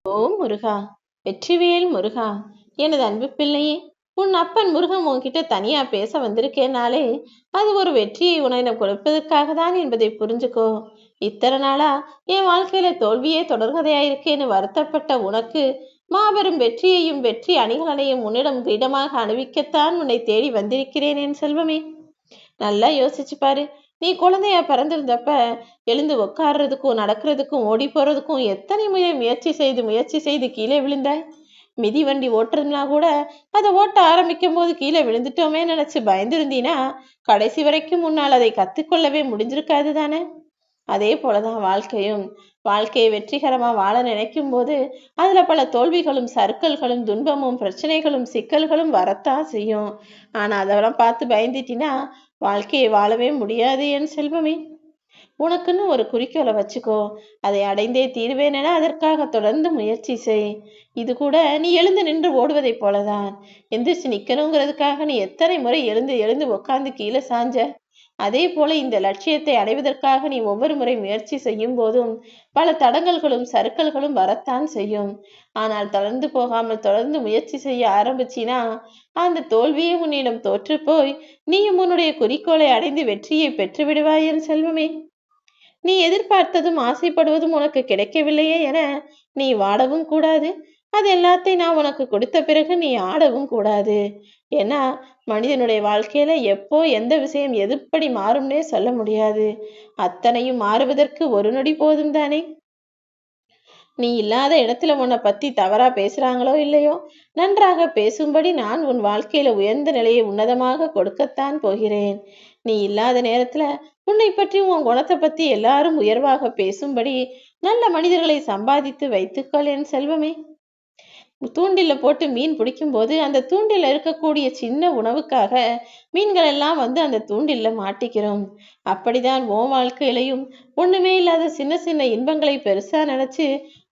ஓம் முருகா! வெற்றிவேல் முருகா! எனது அன்பு பிள்ளையே, உன் அப்பன் முருகன் உன்கிட்ட தனியா பேச வந்திருக்கேனாலே அது ஒரு வெற்றியை உன்னிடம் கொடுப்பதற்காக தான் என்பதை புரிஞ்சுக்கோ. இத்தனை நாளா என் வாழ்க்கையில தோல்வியே தொடர்கதையாயிருக்கேன்னு வருத்தப்பட்ட உனக்கு மாபெரும் வெற்றியையும் வெற்றி அணிகலனையும் உன்னிடம் கிரீடமாக அணிவிக்கத்தான் உன்னை தேடி வந்திருக்கிறேன் என் செல்வமே. நல்லா யோசிச்சு பாரு. நீ குழந்தையா பிறந்திருந்தப்ப எழுந்து உட்கார்றதுக்கும் நடக்கிறதுக்கும் ஓடி போறதுக்கும் எத்தனை முறை முயற்சி செய்து கீழே விழுந்தாய். மிதிவண்டி ஓட்டுறதுனா கூட அதை ஓட்ட ஆரம்பிக்கும் போது கீழே விழுந்துட்டோமே நினைச்சு பயந்துருந்தீனா கடைசி வரைக்கும் முன்னால் அதை கத்துக்கொள்ளவே முடிஞ்சிருக்காது தானே. அதே போலதான் வாழ்க்கையும். வாழ்க்கையை வெற்றிகரமா வாழ நினைக்கும் போது அதுல பல தோல்விகளும் சறுக்கல்களும் துன்பமும் பிரச்சனைகளும் சிக்கல்களும் வரத்தான் செய்யும். ஆனா அதெல்லாம் பார்த்து பயந்துட்டினா வாழ்க்கையை வாழவே முடியாது என் செல்வமே. உனக்குன்னு ஒரு குறிக்கோளை வச்சுக்கோ. அதை அடைந்தே தீர்வேன் என அதற்காக தொடர்ந்து முயற்சி செய். இது கூட நீ எழுந்து நின்று ஓடுவதை போலதான். எந்திரிச்சு நிக்கணுங்கிறதுக்காக நீ எத்தனை முறை எழுந்து எழுந்து உட்கார்ந்து கீழே சாஞ்ச. அதே போல இந்த லட்சியத்தை அடைவதற்காக நீ ஒவ்வொரு முறை முயற்சி செய்யும் போதும் பல தடங்கல்களும் சறுக்கல்களும் வரத்தான் செய்யும். ஆனால் தளர்ந்து போகாமல் தொடர்ந்து முயற்சி செய்ய ஆரம்பிச்சினா அந்த தோல்வியே உன்னிடம் தோற்று போய் நீயும் உன்னுடைய குறிக்கோளை அடைந்து வெற்றியை பெற்று விடுவாய் என் செல்வமே. நீ எதிர்பார்த்ததும் ஆசைப்படுவதும் உனக்கு கிடைக்கவில்லையே என நீ வாடவும் கூடாது. அது எல்லாத்தையும் நான் உனக்கு கொடுத்த பிறகு நீ ஆடவும் கூடாது. ஏன்னா மனிதனுடைய வாழ்க்கையில எப்போ எந்த விஷயம் எதுப்படி மாறும்னே சொல்ல முடியாது. அத்தனையும் மாறுவதற்கு ஒரு நொடி போதும் தானே. நீ இல்லாத இடத்துல உன்னை பத்தி தவறா பேசுறாங்களோ இல்லையோ, நன்றாக பேசும்படி நான் உன் வாழ்க்கையில உயர்ந்த நிலையை உன்னதமாக கொடுக்கத்தான் போகிறேன். நீ இல்லாத நேரத்துல உன்னை பற்றி உன் குணத்தை பத்தி எல்லாரும் உயர்வாக பேசும்படி நல்ல மனிதர்களை சம்பாதித்து வைத்துக்கொள் என் செல்வமே. தூண்டில போட்டு மீன் பிடிக்கும் போது அந்த தூண்டில இருக்கக்கூடிய சின்ன உணவுக்காக மீன்கள் எல்லாம் வந்து அந்த தூண்டில மாட்டிக்கிறோம். அப்படிதான் உன் வாழ்க்கையிலையும் ஒண்ணுமே இல்லாத சின்ன சின்ன இன்பங்களை பெருசா நினைச்சு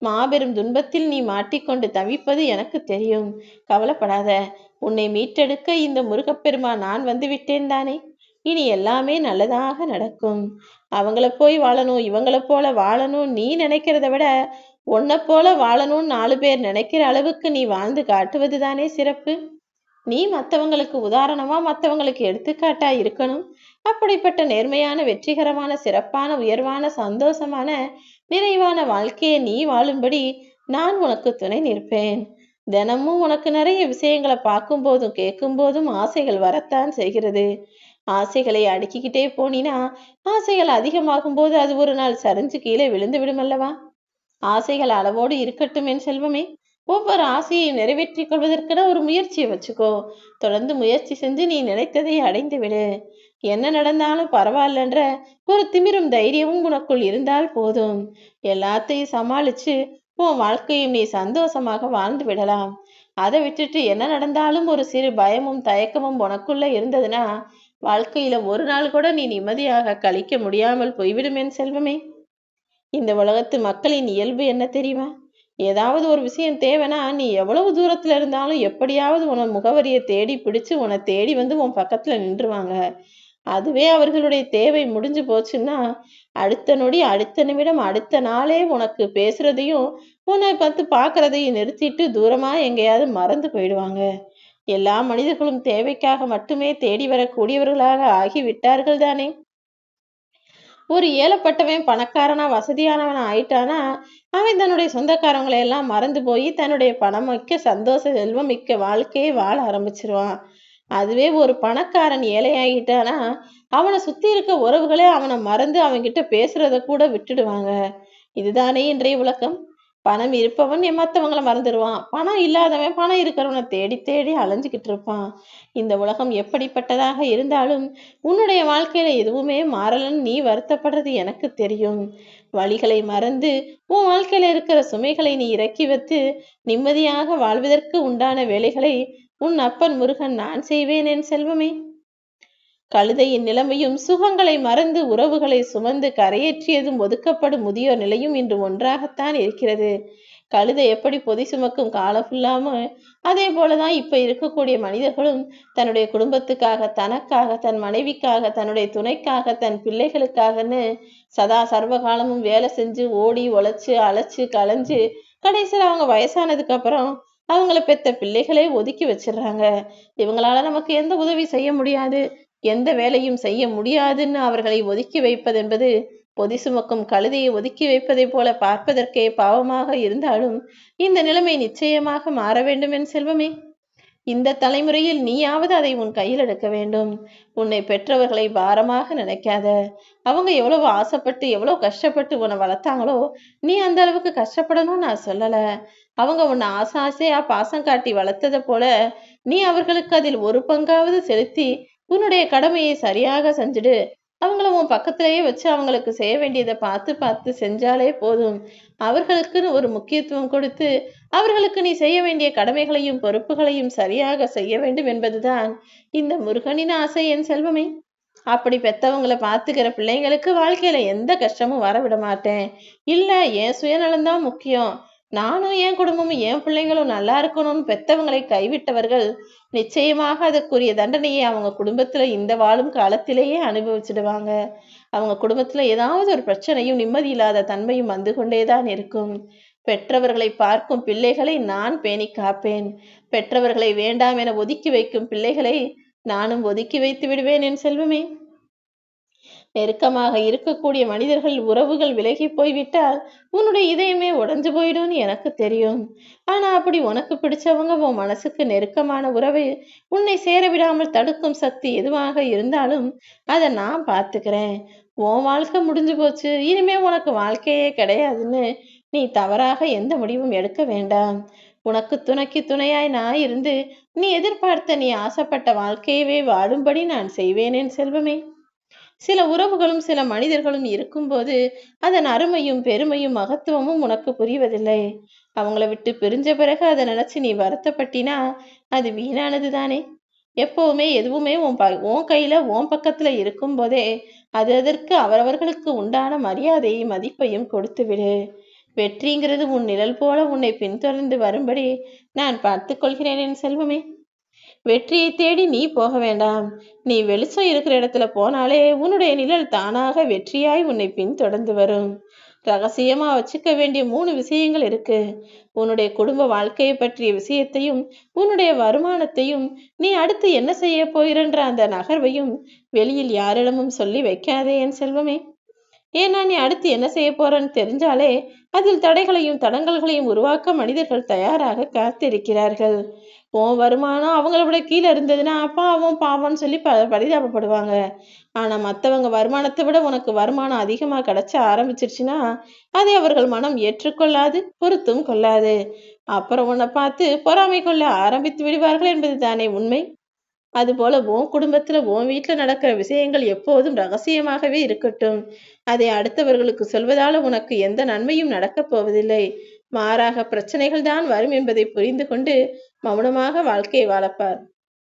மாபெரும் துன்பத்தில் நீ மாட்டிக்கொண்டு தவிப்பது எனக்கு தெரியும். கவலைப்படாத. உன்னை மீட்டெடுக்க இந்த முருகப்பெருமான் நான் வந்து விட்டேன் தானே. இனி எல்லாமே நல்லதாக நடக்கும். அவங்கள போய் வாழணும் இவங்கள போல வாழணும் நீ நினைக்கிறத விட உன்னை போல வாழணும்னு 4 பேர் நினைக்கிற அளவுக்கு நீ வாழ்ந்து காட்டுவது தானே சிறப்பு. நீ மற்றவங்களுக்கு உதாரணமா மற்றவங்களுக்கு எடுத்துக்காட்டா இருக்கணும். அப்படிப்பட்ட நேர்மையான வெற்றிகரமான சிறப்பான உயர்வான சந்தோஷமான நிறைவான வாழ்க்கையை நீ வாழும்படி நான் உனக்கு துணை நிற்பேன். தினமும் உனக்கு நிறைய விஷயங்களை பார்க்கும் போதும் கேட்கும் போதும் ஆசைகள் வரத்தான் செய்கிறது. ஆசைகளை அடுக்கிக்கிட்டே போனினா ஆசைகள் அதிகமாகும் போது அது ஒரு நாள் சரிஞ்சு கீழே விழுந்து விடும் அல்லவா. ஆசைகள் அளவோடு இருக்கட்டும் என் செல்வமே. ஒவ்வொரு ஆசையை நிறைவேற்றிக் கொள்வதற்கென ஒரு முயற்சியை வச்சுக்கோ. தொடர்ந்து முயற்சி செஞ்சு நீ நினைத்ததை அடைந்து விடு. என்ன நடந்தாலும் பரவாயில்லன்ற ஒரு திமிரும் தைரியமும் உனக்குள் இருந்தால் போதும். எல்லாத்தையும் சமாளிச்சு உன் வாழ்க்கையும் நீ சந்தோஷமாக வாழ்ந்து விடலாம். அதை விட்டுட்டு என்ன நடந்தாலும் ஒரு சிறு பயமும் தயக்கமும் உனக்குள்ள இருந்ததுன்னா வாழ்க்கையில ஒரு நாள் கூட நீ நிம்மதியாக கழிக்க முடியாமல் போய்விடும் என் செல்வமே. இந்த உலகத்து மக்களின் இயல்பு என்ன தெரியுமா? ஏதாவது ஒரு விஷயம் தேவைன்னா நீ எவ்வளவு தூரத்துல இருந்தாலும் எப்படியாவது உன முகவரியை தேடி பிடிச்சு உன்னை தேடி வந்து உன் பக்கத்துல நின்றுவாங்க. அதுவே அவர்களுடைய தேவை முடிஞ்சு போச்சுன்னா அடுத்த நொடி அடுத்த நிமிடம் அடுத்த நாளே உனக்கு பேசுறதையும் உன்னை பார்த்து பார்க்கறதையும் நிறுத்திட்டு தூரமா எங்கேயாவது மறந்து போயிடுவாங்க. எல்லா மனிதர்களும் தேவைக்காக மட்டுமே தேடி வரக்கூடியவர்களாக ஆகிவிட்டார்கள் தானே. ஒரு ஏழப்பட்டவன் பணக்காரனா வசதியானவனா ஆயிட்டானா அவன் தன்னுடைய சொந்தக்காரங்களை எல்லாம் மறந்து போய் தன்னுடைய பணம் மிக்க சந்தோஷ செல்வம் மிக்க வாழ்க்கையை வாழ ஆரம்பிச்சிருவான். அதுவே ஒரு பணக்காரன் ஏழையாகிட்டானா அவனை சுத்தி இருக்க உறவுகளே அவனை மறந்து அவன்கிட்ட பேசுறத கூட விட்டுடுவாங்க. இதுதானே இன்றைய உலகம். பணம் இருப்பவன் மற்றவங்களை மறந்துடுவான். பணம் இல்லாதவன் பணம் இருக்கிறவனை தேடி தேடி அலைஞ்சுக்கிட்டு இருப்பான். இந்த உலகம் எப்படிப்பட்டதாக இருந்தாலும் உன்னுடைய வாழ்க்கையில எதுவுமே மாறலன்னு நீ வருத்தப்படுறது எனக்கு தெரியும். வழிகளை மறந்து உன் வாழ்க்கையில இருக்கிற சுமைகளை நீ இறக்கி வைத்து நிம்மதியாக வாழ்வதற்கு உண்டான வேலைகளை உன் அப்பன் முருகன் நான் செய்வேன் என் செல்வமே. கழுதையின் நிலைமையும் சுகங்களை மறந்து உறவுகளை சுமந்து கரையேற்றியதும் ஒதுக்கப்படும் முதியோர் நிலையும் இன்று ஒன்றாகத்தான் இருக்கிறது. கழுதை எப்படி பொதி சுமக்கும் காலம் ஃபுல்லாம அதே போலதான் இப்ப இருக்கக்கூடிய மனிதர்களும் தன்னுடைய குடும்பத்துக்காக தனக்காக தன் மனைவிக்காக தன்னுடைய துணைக்காக தன் பிள்ளைகளுக்காகன்னு சதா சர்வகாலமும் வேலை செஞ்சு ஓடி உழைச்சு அழைச்சு களைஞ்சு கடைசியில் அவங்க வயசானதுக்கு அப்புறம் அவங்கள பெத்த பிள்ளைகளே ஒதுக்கி வச்சிடுறாங்க. இவங்களால நமக்கு எந்த உதவி செய்ய முடியாது, எந்த வேலையும் செய்ய முடியாதுன்னு அவர்களை ஒதுக்கி வைப்பது என்பது பொதி சுமக்கும் கழுதையை ஒதுக்கி வைப்பதை போல பார்ப்பதற்கே பாவமாக இருந்தாலும் இந்த நிலைமை நிச்சயமாக மாற வேண்டும் என் செல்வமே. இந்த தலைமுறையில் நீயாவது அதை உன் கையில் எடுக்க வேண்டும். உன்னை பெற்றவர்களை பாரமாக நினைக்காத. அவங்க எவ்வளவு ஆசைப்பட்டு எவ்வளவு கஷ்டப்பட்டு உன்னை வளர்த்தாங்களோ நீ அந்த அளவுக்கு கஷ்டப்படணும்னு நான் சொல்லல. அவங்க உன்னை ஆசையா பாசம் காட்டி வளர்த்ததை போல நீ அவர்களுக்கு அதில் ஒரு பங்காவது செலுத்தி உன்னுடைய கடமையை சரியாக செஞ்சுடு. அவங்கள உன் பக்கத்திலேயே வச்சு அவங்களுக்கு செய்ய வேண்டியதை பார்த்து பார்த்து செஞ்சாலே போதும். அவர்களுக்குன்னு ஒரு முக்கியத்துவம் கொடுத்து அவர்களுக்கு நீ செய்ய வேண்டிய கடமைகளையும் பொறுப்புகளையும் சரியாக செய்ய வேண்டும் என்பதுதான் இந்த முருகனின் ஆசை என் செல்வமே. அப்படி பெத்தவங்களை பார்த்துக்கிற பிள்ளைங்களுக்கு வாழ்க்கையில எந்த கஷ்டமும் வர விட மாட்டேன். இல்ல என் சுயநலம்தான் முக்கியம், நானும் என் குடும்பமும் என் பிள்ளைங்களும் நல்லா இருக்கணும்னு பெத்தவங்களை கைவிட்டவர்கள் நிச்சயமாக அதற்குரிய தண்டனையை அவங்க குடும்பத்துல இந்த வாழும் காலத்திலேயே அனுபவிச்சிடுவாங்க. அவங்க குடும்பத்துல ஏதாவது ஒரு பிரச்சனையும் நிம்மதி இல்லாத தன்மையும் வந்து கொண்டேதான் இருக்கும். பெற்றவர்களை பார்க்கும் பிள்ளைகளை நான் பேணி காப்பேன். பெற்றவர்களை வேண்டாம் என ஒதுக்கி வைக்கும் பிள்ளைகளை நானும் ஒதுக்கி வைத்து விடுவேன் என் செல்வமே. நெருக்கமாக இருக்கக்கூடிய மனிதர்கள் உறவுகள் விலகி போய்விட்டால் உன்னுடைய இதயமே உடைஞ்சு போயிடும்னு எனக்கு தெரியும். ஆனா அப்படி உனக்கு பிடிச்சவங்க உன் மனசுக்கு நெருக்கமான உறவை உன்னை சேர விடாமல் தடுக்கும் சக்தி எதுவாக இருந்தாலும் அதை நான் பார்த்துக்கிறேன். உன் வாழ்க்கை முடிஞ்சு போச்சு, இனிமே உனக்கு வாழ்க்கையே கிடையாதுன்னு நீ தவறாக எந்த முடிவும் எடுக்க வேண்டாம். உனக்கு துணைக்கு துணையாய் நான் இருந்து நீ எதிர்பார்த்த நீ ஆசைப்பட்ட வாழ்க்கையவே வாழும்படி நான் செய்வேனேன் செல்வமே. சில உறவுகளும் சில மனிதர்களும் இருக்கும்போது அதன் அருமையும் பெருமையும் மகத்துவமும் உனக்கு புரிவதில்லை. அவங்கள விட்டு பிரிஞ்ச பிறகு அதை நினைச்சு நீ வருத்தப்பட்டினா அது வீணானது தானே. எப்பவுமே எதுவுமே உன் கையில உன் பக்கத்துல இருக்கும் போதே அது அதற்கு அவரவர்களுக்கு உண்டான மரியாதையை மதிப்பையும் கொடுத்து விடு. வெற்றிங்கிறது உன் நிழல் போல உன்னை பின்தொடர்ந்து வரும்படி நான் பார்த்து கொள்கிறேன் என் செல்வமே. வெற்றியை தேடி நீ போக வேண்டாம். நீ வெளிச்சம் இருக்கிற இடத்துல போனாலே உன்னுடைய நிழல் தானாக வெற்றியாய் உன்னை பின்தொடர்ந்து வரும். ரகசியமா வச்சுக்க வேண்டிய 3 விஷயங்கள் இருக்கு. உன்னுடைய குடும்ப வாழ்க்கையை பற்றிய விஷயத்தையும் உன்னுடைய வருமானத்தையும் நீ அடுத்து என்ன செய்ய போகிறன்ற அந்த நகர்வையும் வெளியில் யாரிடமும் சொல்லி வைக்காதே என் செல்வமே. ஏன்னா நீ அடுத்து என்ன செய்ய போறன்னு தெரிஞ்சாலே அதில் தடைகளையும் தடங்கல்களையும் உருவாக்க மனிதர்கள் தயாராக காத்திருக்கிறார்கள். உன் வருமானம் அவங்கள விட கீழே இருந்ததுன்னா பாவம் பாவம்னு சொல்லி பரிதாபப்படுவாங்க. ஆனா மற்றவங்க வருமானத்தை விட உனக்கு வருமானம் அதிகமா கிடைச்ச ஆரம்பிச்சிருச்சுன்னா அதை அவர்கள் மனம் ஏற்றுக்கொள்ளாது, பொறுத்தும் கொள்ளாது. அப்புறம் உன்னை பார்த்து பொறாமை கொள்ள ஆரம்பித்து விடுவார்கள் என்பது தானே உண்மை. அதுபோல உன் குடும்பத்துல உன் வீட்டுல நடக்கிற விஷயங்கள் எப்போதும் ரகசியமாகவே இருக்கட்டும். அதை அடுத்தவர்களுக்கு சொல்வதால உனக்கு எந்த நன்மையும் நடக்கப் போவதில்லை. மாறாக பிரச்சனைகள் தான் வரும் என்பதை புரிந்து கொண்டு மௌனமாக வாழ்க்கையை வாழப்பார்.